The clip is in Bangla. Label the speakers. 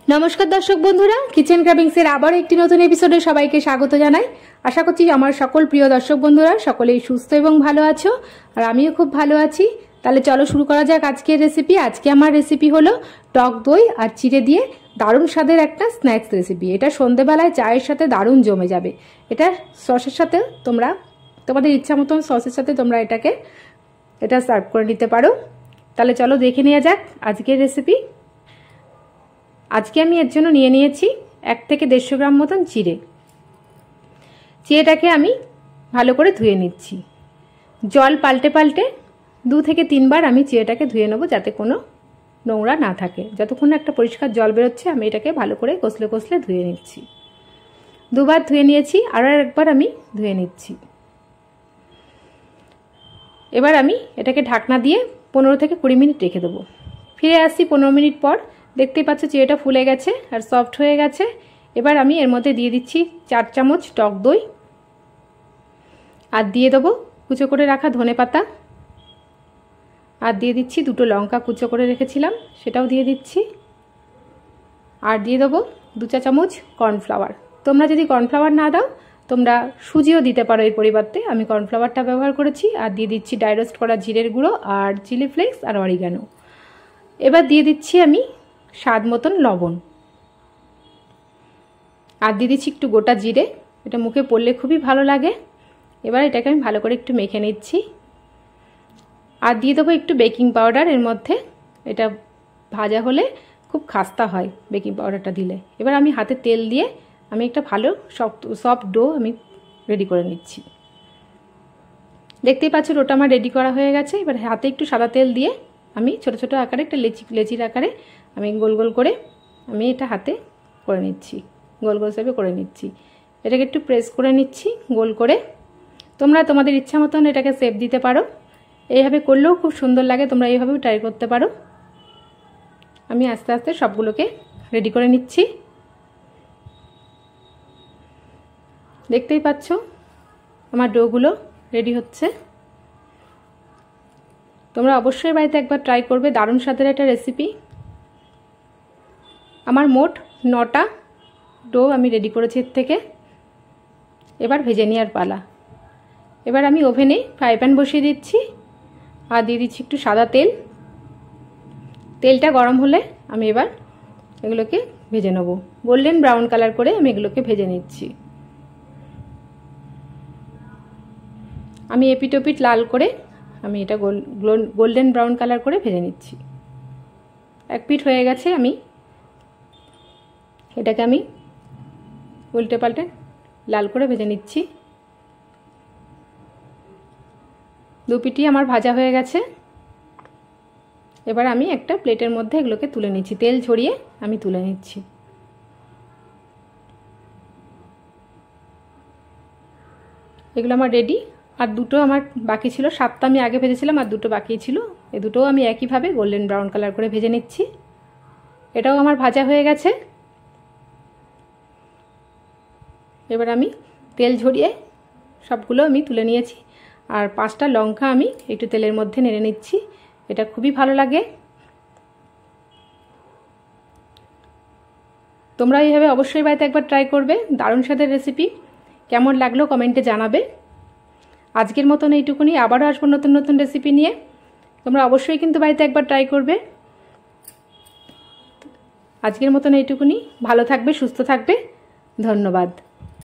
Speaker 1: নমস্কার দর্শক বন্ধুরা, কিচেন ক্রাভিংসের আবার একটি নতুন এপিসোডে সবাইকে স্বাগত জানাই। আশা করছি আমার সকল প্রিয় দর্শক বন্ধুরা সকলেই সুস্থ এবং ভালো আছো, আর আমিও খুব ভালো আছি। তাহলে চলো শুরু করা যাক আজকের রেসিপি। আজকে আমার রেসিপি হলো টক দই আর চিড়ে দিয়ে দারুণ স্বাদের একটা স্ন্যাক্স রেসিপি। এটা সন্ধ্যেবেলায় চায়ের সাথে দারুণ জমে যাবে। এটা সসের সাথে তোমরা তোমাদের ইচ্ছা মতন সসের সাথে তোমরা এটা সার্ভ করে নিতে পারো। তাহলে চলো দেখে নেওয়া যাক আজকের রেসিপি। আজকে আমি এর জন্য নিয়ে নিয়েছি 1 থেকে 150 গ্রাম মতন চিড়ে। চিড়েটাকে আমি ভালো করে ধুয়ে নিচ্ছি। জল পাল্টে পাল্টে 2 থেকে 3 বার আমি চিড়েটাকে ধুয়ে নেব, যাতে কোনো নোংরা না থাকে। যতক্ষণ একটা পরিষ্কার জল বেরোচ্ছে আমি এটাকে ভালো করে কষলে কষলে ধুয়ে নিচ্ছি। 2 বার ধুয়ে নিয়েছি, আরও একবার আমি ধুয়ে নিচ্ছি। এবার আমি এটাকে ঢাকনা দিয়ে 15 থেকে 20 মিনিট রেখে দেবো। ফিরে আসছি 15 মিনিট পর। দেখতেই পাচ্ছ চিড়েটা ফুলে গেছে আর সফট হয়ে গেছে। এবার আমি এর মধ্যে দিয়ে দিচ্ছি 4 চামচ টক দই, আর দিয়ে দেবো কুচো করে রাখা ধনেপাতা, আর দিয়ে দিচ্ছি 2টো লঙ্কা কুচো করে রেখেছিলাম সেটাও দিয়ে দিচ্ছি, আর দিয়ে দেবো 2 চা চামচ কর্নফ্লাওয়ার। তোমরা যদি কর্নফ্লাওয়ার না দাও তোমরা সুজিও দিতে পারো এর পরিবর্তে, আমি কর্নফ্লাওয়ারটা ব্যবহার করেছি। আর দিয়ে দিচ্ছি ড্রাই রোস্ট করা জিরের গুঁড়ো আর চিলি ফ্লেক্স আর অরিগানো। এবার দিয়ে দিচ্ছি আমি স্বাদ মতন লবণ, আর দিয়ে দিচ্ছি একটু গোটা জিরে। এটা মুখে পড়লে খুবই ভালো লাগে। এবার এটাকে আমি ভালো করে একটু মেখে নিচ্ছি, আর দিয়ে দেবো একটু বেকিং পাউডার এর মধ্যে। এটা ভাজা হলে খুব খাস্তা হয় বেকিং পাউডারটা দিলে। এবার আমি হাতে তেল দিয়ে আমি একটা ভালো সফট ডো আমি রেডি করে নিচ্ছি। দেখতেই পাচ্ছ ডোটা আমার রেডি করা হয়ে গেছে। এবার হাতে একটু সাদা তেল দিয়ে আমি ছোট ছোট আকারে একটা লেচির আকারে আমি গোল গোল করে আমি এটা হাতে করে নিচ্ছি, গোল গোল শেপে করে নিচ্ছি। এটাকে একটু প্রেস করে নিচ্ছি গোল করে। তোমরা তোমাদের ইচ্ছা মতন এটাকে শেপ দিতে পারো, এইভাবে করলেও খুব সুন্দর লাগে। তোমরা এইভাবেও ট্রাই করতে পারো। আমি আস্তে আস্তে সবগুলোকে রেডি করে নিচ্ছি। দেখতেই পাচ্ছ আমার ডোগুলো রেডি হচ্ছে। তোমরা অবশ্যই বাড়িতে একবার ট্রাই করবে, দারুণ স্বাদের একটা রেসিপি। আমার মোট 9টা ডো আমি রেডি করেছি এর থেকে। এবার ভেজে নেওয়ার পালা। এবার আমি ওভেনে ফ্রাই প্যান বসিয়ে দিচ্ছি, আর দিয়ে দিচ্ছি একটু সাদা তেল। তেলটা গরম হলে আমি এবার এগুলোকে ভেজে নেব। গোল্ডেন ব্রাউন কালার করে আমি এগুলোকে ভেজে নিচ্ছি। আমি এপিট ওপিট লাল করে আমি এটা গোল্ডেন ব্রাউন কালার করে ভেজে নিচ্ছি। এক পিঠ হয়ে গেছে, আমি এটাকে আমি উল্টে পাল্টে লাল করে ভেজে নিচ্ছি। 2 পিঠই আমার ভাজা হয়ে গেছে। এবার আমি একটা প্লেটের মধ্যে এগুলোকে তুলে নিচ্ছি, তেল ঝরিয়ে আমি তুলে নিচ্ছি। এগুলো আমার রেডি। আর 2টো আমার বাকি ছিল, 7টা আমি আগে ভেজেছিলাম আর 2টো বাকি ছিল। এই 2টোও আমি একইভাবে গোল্ডেন ব্রাউন কালার করে ভেজে নিচ্ছি। এটাও আমার ভাজা হয়ে গেছে। এবার আমি তেল ঝরিয়ে সবগুলো আমি তুলে নিয়েছি। আর 5টা লঙ্কা আমি একটু তেলের মধ্যে নেড়ে নিচ্ছি। এটা খুবই ভালো লাগে। তোমরা এইভাবে অবশ্যই বাড়িতে একবার ট্রাই করবে, দারুণ স্বাদের রেসিপি। কেমন লাগলো কমেন্টে জানাবে। আজকের মতন এইটুকুনি, আবারও আসবো নতুন নতুন রেসিপি নিয়ে। তোমরা অবশ্যই কিন্তু বাড়িতে একবার ট্রাই করবে। আজকের মতন এইটুকুনি, ভালো থাকবে, সুস্থ থাকবে। ধন্যবাদ।